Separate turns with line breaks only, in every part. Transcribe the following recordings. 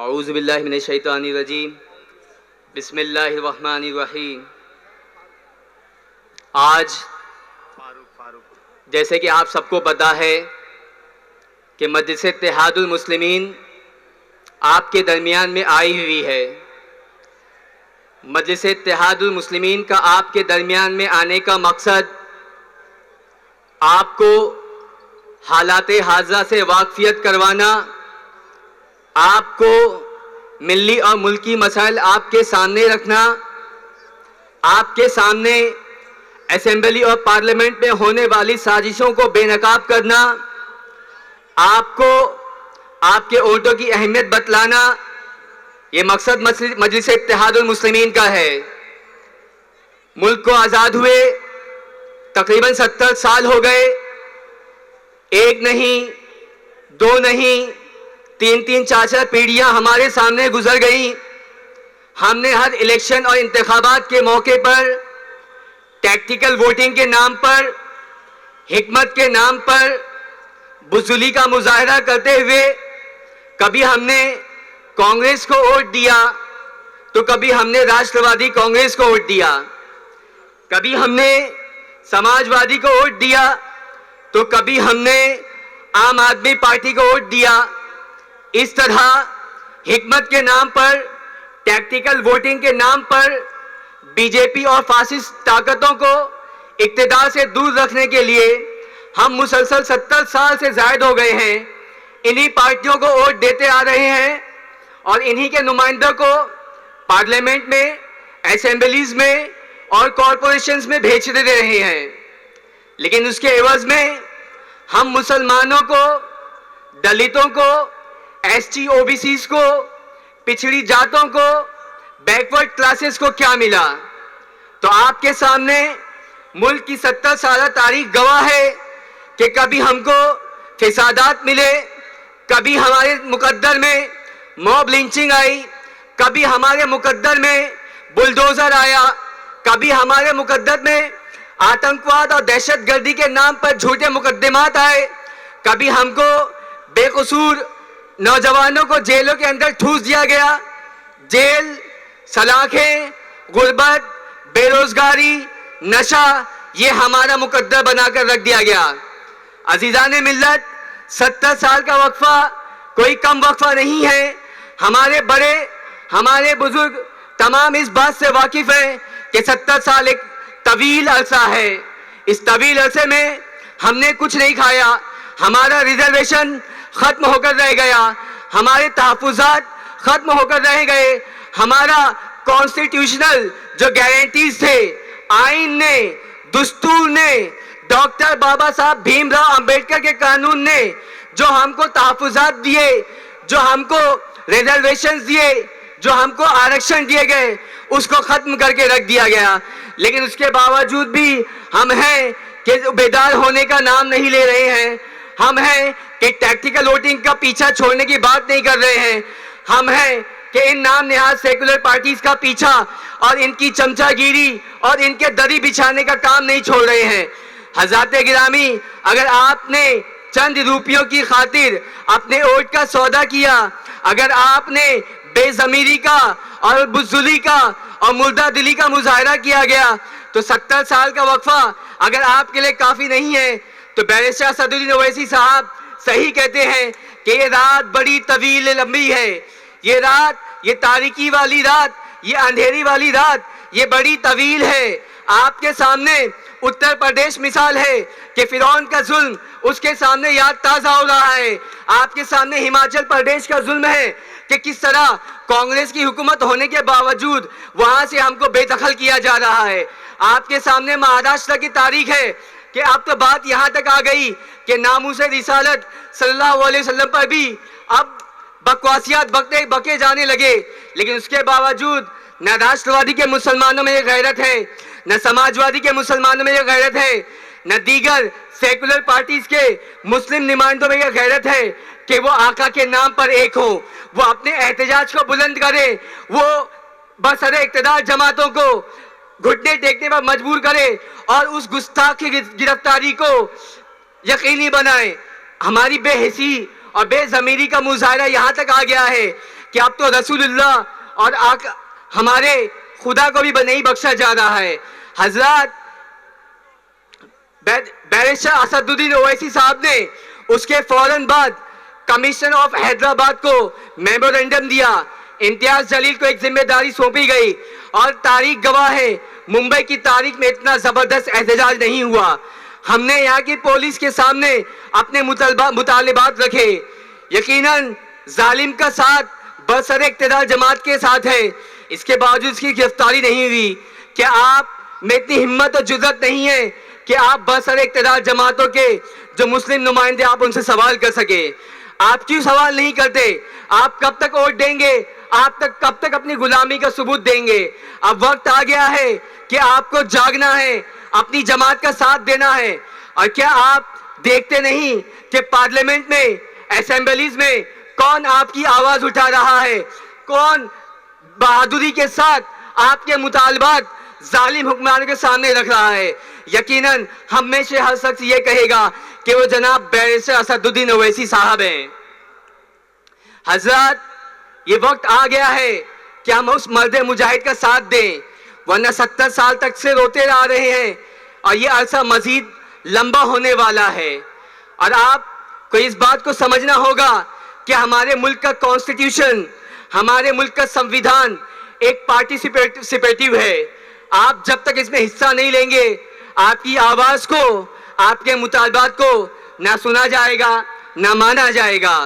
اعوذ باللہ من الشیطان الرجیم بسم اللہ الرحمن الرحیم۔ آج جیسے کہ آپ سب کو پتہ ہے کہ مجلس اتحاد المسلمین آپ کے درمیان میں آئی ہوئی ہے۔ مجلس اتحاد المسلمین کا آپ کے درمیان میں آنے کا مقصد آپ کو حالات حاضرہ سے واقفیت کروانا، آپ کو ملی اور ملکی مسائل آپ کے سامنے رکھنا، آپ کے سامنے اسمبلی اور پارلیمنٹ میں ہونے والی سازشوں کو بے نقاب کرنا، آپ کو آپ کے ووٹوں کی اہمیت بتلانا، یہ مقصد مجلس اتحاد المسلمین کا ہے۔ ملک کو آزاد ہوئے تقریباً 70 سال ہو گئے، ایک نہیں، دو نہیں، تین چار پیڑھیاں ہمارے سامنے گزر گئیں۔ ہم نے ہر الیکشن اور انتخابات کے موقع پر ٹیکٹیکل ووٹنگ کے نام پر، حکمت کے نام پر بزدلی کا مظاہرہ کرتے ہوئے کبھی ہم نے کانگریس کو ووٹ دیا تو کبھی ہم نے راشٹروادی کانگریس کو ووٹ دیا، کبھی ہم نے سماجوادی کو ووٹ دیا تو کبھی ہم نے عام آدمی پارٹی کو ووٹ دیا۔ اس طرح حکمت کے نام پر، ٹیکٹیکل ووٹنگ کے نام پر بی جے پی اور فاسسٹ طاقتوں کو اقتدار سے دور رکھنے کے لیے ہم مسلسل 70 سال سے زائد ہو گئے ہیں انہی پارٹیوں کو ووٹ دیتے آ رہے ہیں اور انہی کے نمائندوں کو پارلیمنٹ میں، اسمبلیز میں اور کارپوریشنز میں بھیجتے رہے ہیں۔ لیکن اس کے عوض میں ہم مسلمانوں کو، دلتوں کو، S T O B Cs کو، پچھڑی جاتوں کو، بیکورڈ کلاسز کو کیا ملا؟ تو آپ کے سامنے ملک کی 70 سالہ تاریخ گواہ ہے کہ کبھی ہم کو فسادات ملے، کبھی ہمارے مقدر میں موب لنچنگ آئی، کبھی ہمارے مقدر میں بلڈوزر آیا، کبھی ہمارے مقدر میں آتنکواد اور دہشت گردی کے نام پر جھوٹے مقدمات آئے، کبھی ہم کو بے قصور نوجوانوں کو جیلوں کے اندر ٹھوس دیا گیا۔ جیل، سلاخیں، غربت، بے روزگاری، نشہ، یہ ہمارا مقدر بنا کر رکھ دیا گیا۔ عزیزان ملت، 70 سال کا وقفہ کوئی کم وقفہ نہیں ہے۔ ہمارے بڑے، ہمارے بزرگ تمام اس بات سے واقف ہیں کہ 70 سال ایک طویل عرصہ ہے۔ اس طویل عرصے میں ہم نے کچھ نہیں کھایا، ہمارا ریزرویشن ختم ہو کر رہ گیا، ہمارے تحفظات ختم ہو کر رہ گئے، ہمارا کانسٹیٹیوشنل جو گارنٹیز تھے، آئین نے، دستور نے، ڈاکٹر بابا صاحب بھیم راؤ امبیڈکر کے قانون نے جو ہم کو تحفظات دیے، جو ہم کو ریزرویشنز دیے، جو ہم کو آرکشن دیے گئے، اس کو ختم کر کے رکھ دیا گیا۔ لیکن اس کے باوجود بھی ہم ہیں کہ بیدار ہونے کا نام نہیں لے رہے ہیں، ہم ہیں کہ ٹیکٹیکل ووٹنگ کا پیچھا چھوڑنے کی بات نہیں کر رہے ہیں، ہم ہیں کہ ان نام نہاد سیکولر پارٹیز کا پیچھا اور ان کی چمچہ گیری اور ان کے دری بچھانے کا کام نہیں چھوڑ رہے ہیں۔ حضرات گرامی، اگر آپ نے چند روپیوں کی خاطر اپنے ووٹ کا سودا کیا، اگر آپ نے بے ضمیری کا اور بزدلی کا اور مردہ دلی کا مظاہرہ کیا گیا تو 70 سال کا وقفہ اگر آپ کے لیے کافی نہیں ہے تو بیرسٹر اسدالدین اویسی صاحب صحیح کہتے ہیں کہ یہ رات بڑی طویل لمبی ہے، یہ رات، یہ تاریکی والی رات، یہ اندھیری والی رات، یہ بڑی طویل ہے۔ آپ کے سامنے اتر پردیش مثال ہے کہ فرعون کا ظلم اس کے سامنے یاد تازہ ہو رہا ہے۔ آپ کے سامنے ہماچل پردیش کا ظلم ہے کہ کس طرح کانگریس کی حکومت ہونے کے باوجود وہاں سے ہم کو بے دخل کیا جا رہا ہے۔ آپ کے سامنے مہاراشٹر کی تاریخ ہے کہ اب تو بات یہاں تک آ گئی کہ ناموس رسالت صلی اللہ علیہ وسلم پر بھی اب بکواسیات بکے جانے لگے۔ لیکن اس کے باوجود نہ راشٹروادی کے مسلمانوں میں یہ غیرت ہے، نہ سماجوادی کے مسلمانوں میں یہ غیرت ہے، نہ دیگر سیکولر پارٹیز کے مسلم نمائندوں میں یہ غیرت ہے کہ وہ آقا کے نام پر ایک ہوں، وہ اپنے احتجاج کو بلند کرے، وہ برسر اقتدار جماعتوں کو گھٹنے ٹیکنے پر مجبور کرے اور اس گستاخ کی گرفتاری کو یقینی بنائے۔ ہماری بے حسی اور بے ضمیری کا مظاہرہ یہاں تک آ گیا ہے کہ اب تو رسول اللہ اور ہمارے خدا کو بھی نہیں بخشا جا رہا ہے. حضرات بیرسٹر اسد الدین اویسی صاحب نے اس کے فوراً بعد کمشنر آف حیدرآباد کو میمورنڈم دیا, امتیاز جلیل کو ایک ذمہ داری سونپی گئی, اور تاریخ گواہ ہے ممبئی کی تاریخ میں اتنا زبردست احتجاج نہیں ہوا. ہم نے یہاں کی پولیس کے سامنے اپنے مطالبات رکھے. یقیناً ظالم کا ساتھ برسر اقتدار جماعت کے ساتھ ہے, اس کے باوجود اس کی گرفتاری نہیں ہوئی. کہ آپ میں اتنی ہمت اور جرأت نہیں ہے کہ آپ برسر اقتدار جماعتوں کے جو مسلم نمائندے آپ ان سے سوال کر سکے؟ آپ کیوں سوال نہیں کرتے؟ آپ کب تک ووٹ دیں گے؟ آپ کب تک اپنی غلامی کا ثبوت دیں گے؟ اب وقت آ گیا ہے کہ آپ کو جاگنا ہے, اپنی جماعت کا ساتھ دینا ہے. اور کیا آپ دیکھتے نہیں کہ پارلیمنٹ میں, اسمبلیز میں کون آپ کی آواز اٹھا رہا ہے, کون بہادری کے ساتھ آپ کے مطالبات ظالم حکمرانوں کے سامنے رکھ رہا ہے؟ یقیناً ہم میں سے ہر شخص یہ کہے گا کہ وہ جناب بیرسٹر اسد الدین اویسی صاحب ہیں. حضرات یہ وقت آ گیا ہے کہ ہم اس مرد مجاہد کا ساتھ دیں, ورنہ 70 سال تک سے روتے آ رہے ہیں اور یہ عرصہ مزید لمبا ہونے والا ہے. اور آپ کو اس بات کو سمجھنا ہوگا کہ ہمارے ملک کا کانسٹیٹیوشن, ہمارے ملک کا سمویدھان ایک پارٹیسپیٹیو ہے. آپ جب تک اس میں حصہ نہیں لیں گے, آپ کی آواز کو, آپ کے مطالبات کو نہ سنا جائے گا نہ مانا جائے گا.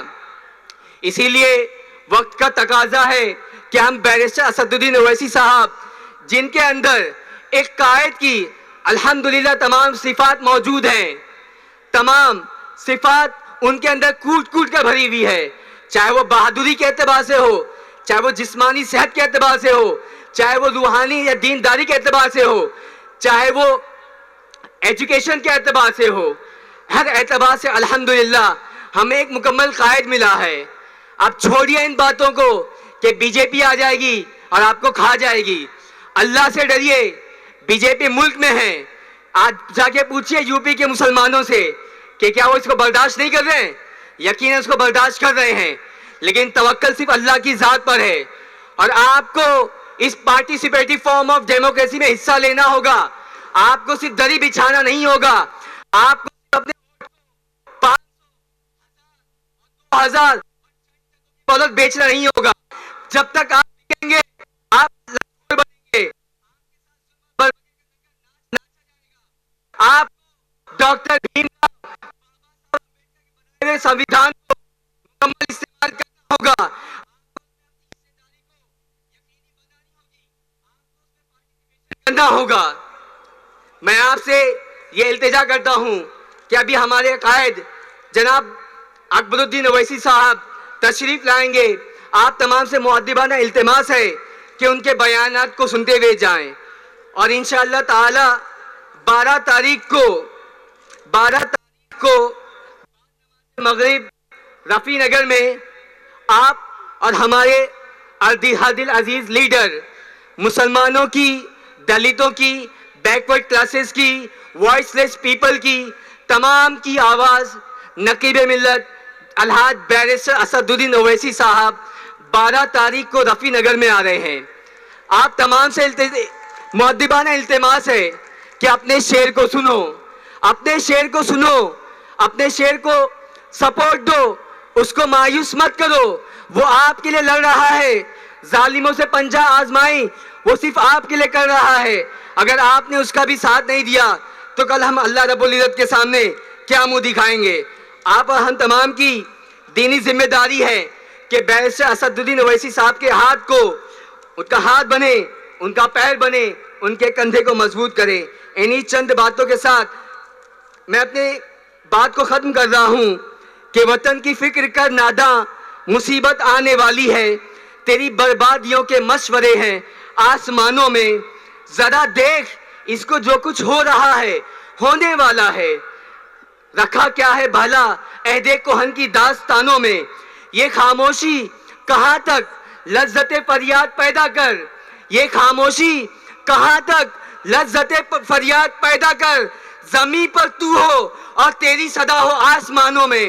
اسی لیے وقت کا تقاضا ہے کہ ہم بیرسٹر اسد الدین اویسی صاحب, جن کے اندر ایک قائد کی الحمدللہ تمام صفات موجود ہیں, تمام صفات ان کے اندر کوٹ کوٹ کر بھری ہوئی ہے, چاہے وہ بہادری کے اعتبار سے ہو, چاہے وہ جسمانی صحت کے اعتبار سے ہو, چاہے وہ روحانی یا دینداری کے اعتبار سے ہو, چاہے وہ ایجوکیشن کے اعتبار سے ہو, ہر اعتبار سے الحمدللہ ہمیں ایک مکمل قائد ملا ہے. اب چھوڑیے ان باتوں کو کہ بی جے پی آ جائے گی اور آپ کو کھا جائے گی. اللہ سے ڈریے, بی جے پی ملک میں ہے. آج جا کے پوچھئے یو پی کے مسلمانوں سے کہ کیا وہ اس کو برداشت نہیں کر رہے ہیں؟ یقیناً اس کو برداشت کر رہے ہیں, لیکن توکل صرف اللہ کی ذات پر ہے. اور آپ کو اس پارٹیسپیٹیو فارم آف ڈیموکریسی میں حصہ لینا ہوگا. آپ کو صرف دری بچھانا نہیں ہوگا, آپ کو اپنے 5,000 دولت بیچنا نہیں ہوگا. جب تک آپ کہیں گے آپ بنیں گے, آپ ڈاکٹر بھیم سمویدھان کو مکمل استعمال کرنا ہوگا. کرنا ہوگا. میں آپ سے یہ التجا کرتا ہوں کہ ابھی ہمارے قائد جناب اکبر الدین اویسی صاحب تشریف لائیں گے. آپ تمام سے مؤدبانہ التماس ہے کہ ان کے بیانات کو سنتے ہوئے جائیں, اور انشاءاللہ تعالی 12 تاریخ کو مغرب رفیع نگر میں آپ اور ہمارے ارد عزیز لیڈر مسلمانوں کی, دلتوں کی, بیکورڈ کلاسز کی, وائس لیس پیپل کی, تمام کی آواز نقیب ملت الحاج بیرسٹر اسد الدین اویسی صاحب 12 تاریخ کو رفیع نگر میں آ رہے ہیں. آپ تمام سے مؤدبانہ التماس ہے کہ اپنے شعر کو سنو, اپنے شعر کو سنو, اپنے شعر کو سپورٹ دو, اس کو مایوس مت کرو. وہ آپ کے لیے لڑ رہا ہے, ظالموں سے پنجہ آزمائی وہ صرف آپ کے لیے کر رہا ہے. اگر آپ نے اس کا بھی ساتھ نہیں دیا تو کل ہم اللہ رب العزت کے سامنے کیا منہ دکھائیں گے؟ آپ اور ہم تمام کی دینی ذمہ داری ہے کہ بیرسٹر اسد الدین اویسی صاحب کے ہاتھ کو, ان کا ہاتھ بنے, ان کا پیر بنے, ان کے کندھے کو مضبوط کریں. انہی چند باتوں کے ساتھ میں اپنے بات کو ختم کر رہا ہوں کہ وطن کی فکر کر ناداں, مصیبت آنے والی ہے, تیری بربادیوں کے مشورے ہیں آسمانوں میں. ذرا دیکھ اس کو جو کچھ ہو رہا ہے, ہونے والا ہے, رکھا کیا ہے بھلا عہد کہن کی داستانوں میں. یہ خاموشی کہاں تک لذت فریاد پیدا کر, یہ خاموشی کہاں تک لذت فریاد پیدا کر. زمین پر تو ہو اور تیری صدا ہو آسمانوں میں.